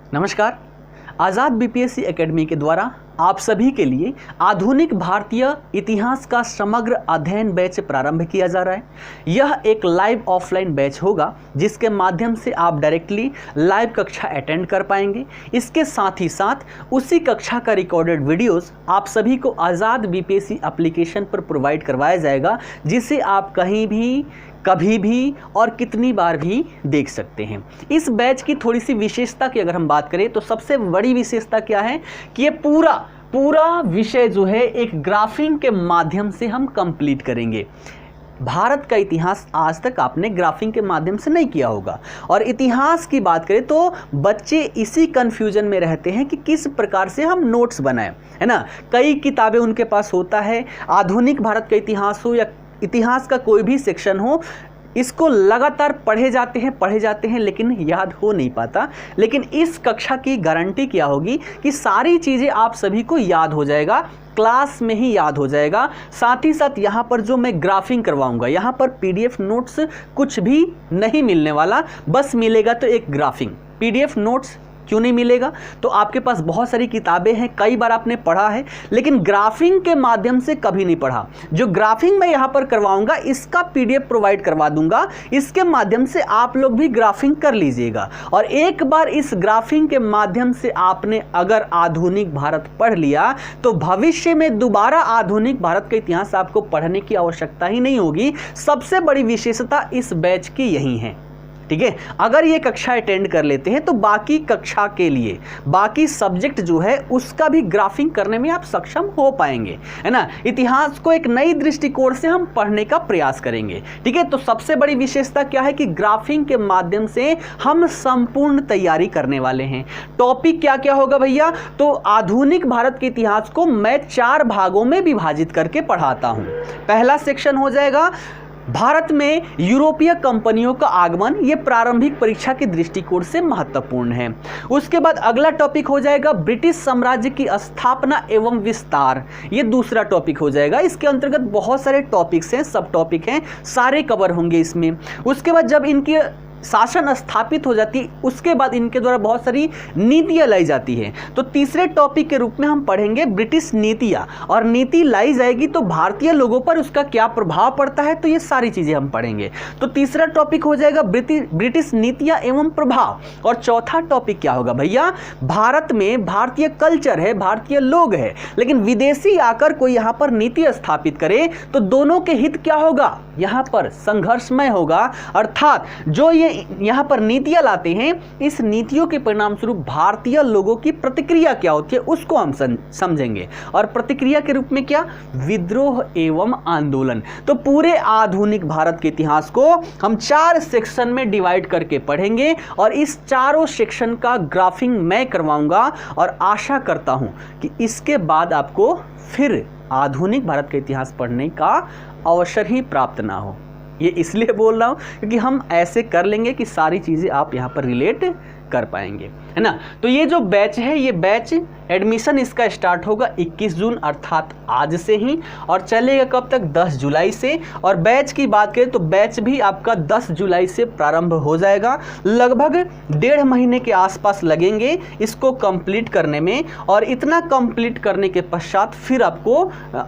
नमस्कार। आज़ाद BPSC academy के द्वारा आप सभी के लिए आधुनिक भारतीय इतिहास का समग्र अध्ययन बैच प्रारंभ किया जा रहा है। यह एक लाइव ऑफलाइन बैच होगा जिसके माध्यम से आप डायरेक्टली लाइव कक्षा अटेंड कर पाएंगे। इसके साथ ही साथ उसी कक्षा का रिकॉर्डेड वीडियोस आप सभी को आज़ाद बीपीएससी एप्लीकेशन पर प्रोवाइड करवाया जाएगा, जिसे आप कहीं भी कभी भी और कितनी बार भी देख सकते हैं। इस बैच की थोड़ी सी विशेषता की अगर हम बात करें तो सबसे बड़ी विशेषता क्या है कि ये पूरा विषय जो है एक ग्राफिंग के माध्यम से हम कंप्लीट करेंगे। भारत का इतिहास आज तक आपने ग्राफिंग के माध्यम से नहीं किया होगा, और इतिहास की बात करें तो बच्चे इसी कंफ्यूजन में रहते हैं कि किस प्रकार से हम नोट्स बनाएं, है ना। कई किताबें उनके पास होता है, आधुनिक भारत का इतिहास हो या इतिहास का कोई भी सेक्शन हो, इसको लगातार पढ़े जाते हैं लेकिन याद हो नहीं पाता। लेकिन इस कक्षा की गारंटी क्या होगी कि सारी चीज़ें आप सभी को याद हो जाएगा, क्लास में ही याद हो जाएगा। साथ ही साथ यहाँ पर जो मैं ग्राफिंग करवाऊंगा, यहाँ पर पीडीएफ नोट्स कुछ भी नहीं मिलने वाला, बस मिलेगा तो एक ग्राफिंग। पीडीएफ नोट्स क्यों नहीं मिलेगा? तो आपके पास बहुत सारी किताबें हैं, कई बार आपने पढ़ा है, लेकिन ग्राफिंग के माध्यम से कभी नहीं पढ़ा। जो ग्राफिंग मैं यहाँ पर करवाऊंगा इसका पीडीएफ प्रोवाइड करवा दूंगा, इसके माध्यम से आप लोग भी ग्राफिंग कर लीजिएगा। और एक बार इस ग्राफिंग के माध्यम से आपने अगर आधुनिक भारत पढ़ लिया तो भविष्य में दोबारा आधुनिक भारत का इतिहास आपको पढ़ने की आवश्यकता ही नहीं होगी। सबसे बड़ी विशेषता इस बैच की यही है, ठीक है। अगर ये कक्षा अटेंड कर लेते हैं तो बाकी कक्षा के लिए बाकी सब्जेक्ट जो है उसका भी ग्राफिंग करने में आप सक्षम हो पाएंगे, है ना। इतिहास को एक नई दृष्टिकोण से हम पढ़ने का प्रयास करेंगे, ठीक है। तो सबसे बड़ी विशेषता क्या है कि ग्राफिंग के माध्यम से हम संपूर्ण तैयारी करने वाले हैं। टॉपिक क्या क्या होगा भैया? तो आधुनिक भारत के इतिहास को मैं 4 भागों में विभाजित करके पढ़ाता हूं। पहला सेक्शन हो जाएगा भारत में यूरोपीय कंपनियों का आगमन, ये प्रारंभिक परीक्षा के दृष्टिकोण से महत्वपूर्ण है। उसके बाद अगला टॉपिक हो जाएगा ब्रिटिश साम्राज्य की स्थापना एवं विस्तार, ये दूसरा टॉपिक हो जाएगा। इसके अंतर्गत बहुत सारे टॉपिक्स हैं, सब टॉपिक हैं, सारे कवर होंगे इसमें। उसके बाद जब इनकी शासन स्थापित हो जाती है उसके बाद इनके द्वारा बहुत सारी नीतियां लाई जाती है, तो तीसरे टॉपिक के रूप में हम पढ़ेंगे ब्रिटिश नीतियां, और नीति लाई जाएगी तो भारतीय लोगों पर उसका क्या प्रभाव पड़ता है, तो ये सारी चीजें हम पढ़ेंगे। तो तीसरा टॉपिक हो जाएगा ब्रिटिश नीतियां एवं प्रभाव। और चौथा टॉपिक क्या होगा भैया? भारत में भारतीय कल्चर है, भारतीय लोग है, लेकिन विदेशी आकर कोई यहाँ पर नीति स्थापित करे तो दोनों के हित क्या होगा? यहाँ पर संघर्षमय होगा। अर्थात जो ये यहां पर नीतियां लाते हैं, इस नीतियों के परिणाम स्वरूप भारतीय लोगों की प्रतिक्रिया क्या होती है उसको हम समझेंगे। और प्रतिक्रिया के रूप में क्या? विद्रोह एवं आंदोलन। तो पूरे आधुनिक भारत के इतिहास को हम 4 सेक्शन में डिवाइड करके पढ़ेंगे, और इस चारों सेक्शन का ग्राफिंग मैं करवाऊंगा। और आशा करता हूं कि इसके बाद आपको फिर आधुनिक भारत का इतिहास पढ़ने का अवसर ही प्राप्त ना हो। ये इसलिए बोल रहा हूँ क्योंकि हम ऐसे कर लेंगे कि सारी चीज़ें आप यहाँ पर रिलेट कर पाएंगे, है ना। तो ये जो बैच है, ये बैच एडमिशन इसका स्टार्ट होगा 21 जून अर्थात आज से ही, और चलेगा कब तक? 10 जुलाई से। और बैच की बात करें तो बैच भी आपका 10 जुलाई से प्रारंभ हो जाएगा। लगभग 1.5 महीने के आसपास लगेंगे इसको कंप्लीट करने में, और इतना कंप्लीट करने के पश्चात फिर आपको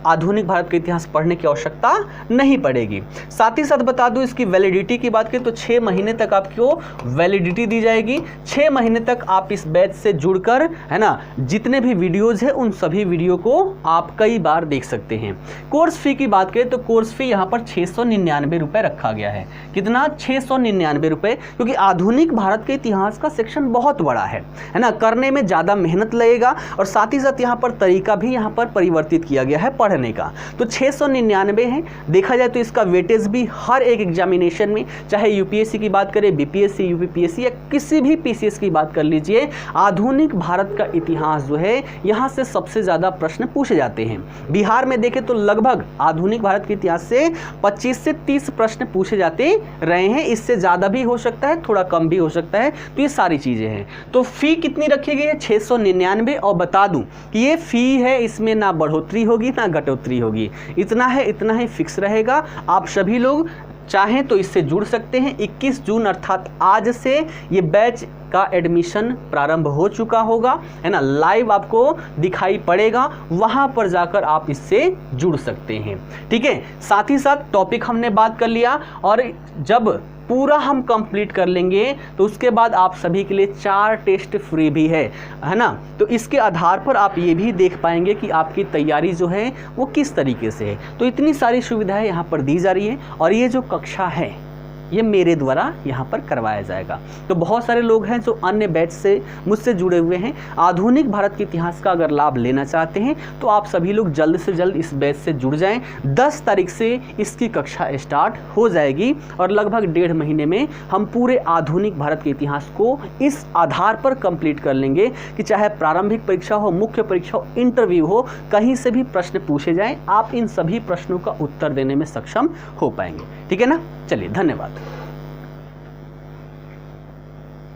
आधुनिक भारत का इतिहास पढ़ने की आवश्यकता नहीं पड़ेगी। साथ ही साथ बता दूं इसकी वैलिडिटी की बात करें तो 6 महीने तक आपको वैलिडिटी दी जाएगी। 6 महीने तक आप इस बैच से जुड़कर, है ना, जितने भी वीडियोज है उन सभी वीडियो को आप कई बार देख सकते हैं। कोर्स फी की बात करें तो कोर्स फी यहाँ पर 699 रुपए रखा गया है। कितना? 699 रुपए, क्योंकि आधुनिक भारत के इतिहास का सेक्शन बहुत बड़ा है ना, करने में ज़्यादा मेहनत लगेगा, और साथ ही साथ यहाँ पर तरीका भी यहाँ पर परिवर्तित किया गया है पढ़ने का। तो 699 है। देखा जाए तो इसका वेटेज भी हर एक एग्जामिनेशन में, चाहे यूपीएससी की बात करें, बीपीएससी, यूपीपीएससी या किसी भी पीसीएस की बात कर लीजिए, आधुनिक भारत का इतिहास जो है यहाँ से सबसे ज़्यादा प्रश्न पूछे जाते हैं। बिहार में देखें तो लगभग आधुनिक भारत के इतिहास से 25 से 30 प्रश्न पूछे जाते रहे हैं। इससे ज़्यादा भी हो सकता है, थोड़ा कम भी हो सकता है। तो ये सारी चीज़ें हैं। तो फ़ी कितनी रखी गई है? 699। और बता दूं कि ये फ़ी है, इसमें ना बढ़ोतरी होगी ना घटोतरी होगी, इतना है, इतना ही फिक्स रहेगा। आप सभी लोग चाहें तो इससे जुड़ सकते हैं। 21 जून अर्थात आज से ये बैच का एडमिशन प्रारंभ हो चुका होगा, है ना। लाइव आपको दिखाई पड़ेगा, वहां पर जाकर आप इससे जुड़ सकते हैं, ठीक है। साथ ही साथ टॉपिक हमने बात कर लिया, और जब पूरा हम कंप्लीट कर लेंगे तो उसके बाद आप सभी के लिए 4 टेस्ट फ्री भी है ना। तो इसके आधार पर आप ये भी देख पाएंगे कि आपकी तैयारी जो है वो किस तरीके से है। तो इतनी सारी सुविधाएं यहाँ पर दी जा रही है, और ये जो कक्षा है ये मेरे द्वारा यहाँ पर करवाया जाएगा। तो बहुत सारे लोग हैं जो अन्य बैच से मुझसे जुड़े हुए हैं, आधुनिक भारत के इतिहास का अगर लाभ लेना चाहते हैं तो आप सभी लोग जल्द से जल्द इस बैच से जुड़ जाएं। 10 तारीख से इसकी कक्षा स्टार्ट हो जाएगी, और लगभग 1.5 महीने में हम पूरे आधुनिक भारत के इतिहास को इस आधार पर कंप्लीट कर लेंगे कि चाहे प्रारंभिक परीक्षा हो, मुख्य परीक्षा हो, इंटरव्यू हो, कहीं से भी प्रश्न पूछे जाएं, आप इन सभी प्रश्नों का उत्तर देने में सक्षम हो पाएंगे, ठीक है ना। चलिए, धन्यवाद।